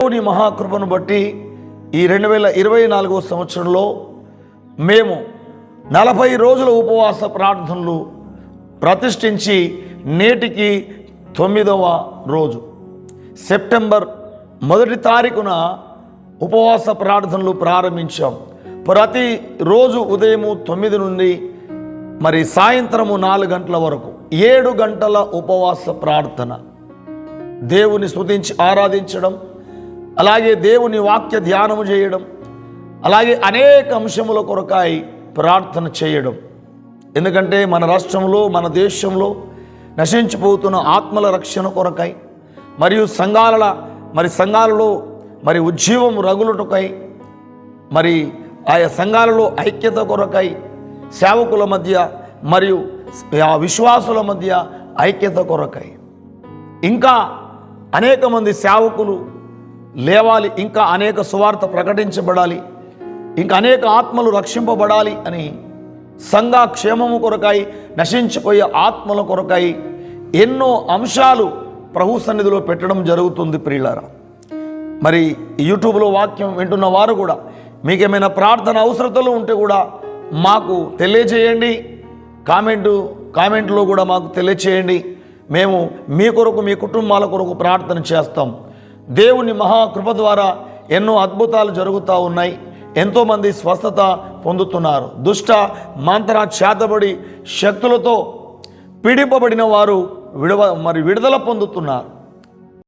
దేవుని మహాకృపను బట్టి ఈ 2024 సంవత్సరంలో మేము 40 రోజుల ఉపవాస ప్రార్థనలు ప్రతిష్ఠించి నేటికి 9వ రోజు సెప్టెంబర్ 1వ తారీఖున ఉపవాస ప్రార్థనలు ప్రారంభించాం. ప్రతి రోజు ఉదయం 9 నుండి మరి సాయంత్రము 4 గంటల వరకు 7 గంటల ఉపవాస ప్రార్థన, దేవుని స్తుతించి ఆరాధించడం, అలాగే దేవుని వాక్య ధ్యానము చేయడం, అలాగే అనేక అంశముల కొరకాయి ప్రార్థన చేయడం. ఎందుకంటే మన రాష్ట్రంలో మన దేశంలో నశించిపోతున్న ఆత్మల రక్షణ కొరకై మరియు సంఘాలలో ఉజ్జీవం రగులుటకై మరి ఆయా సంఘాలలో ఐక్యత కొరకై సేవకుల మధ్య మరియు విశ్వాసుల మధ్య ఐక్యత కొరకై ఇంకా అనేక మంది సేవకులు లేవాలి, ఇంకా అనేక సువార్త ప్రకటించబడాలి, ఇంకా అనేక ఆత్మలు రక్షింపబడాలి అని సంఘ క్షేమము కొరకై నశించిపోయే ఆత్మల కొరకై ఎన్నో అంశాలు ప్రభు సన్నిధిలో పెట్టడం జరుగుతుంది. ప్రియులారా, మరి యూట్యూబ్లో వాక్యం వింటున్న వారు కూడా మీకేమైనా ప్రార్థన అవసరతలు ఉంటే కూడా మాకు తెలియజేయండి. కామెంట్లో కూడా మాకు తెలియచేయండి. మేము మీ కొరకు మీ కుటుంబాల కొరకు ప్రార్థన చేస్తాం. దేవుని మహాకృప ద్వారా ఎన్నో అద్భుతాలు జరుగుతూ ఉన్నాయి. ఎంతోమంది స్వస్థత పొందుతున్నారు. దుష్ట మంత్ర చేతబడి శక్తులతో పీడింపబడిన వారు విడుదల పొందుతున్నారు.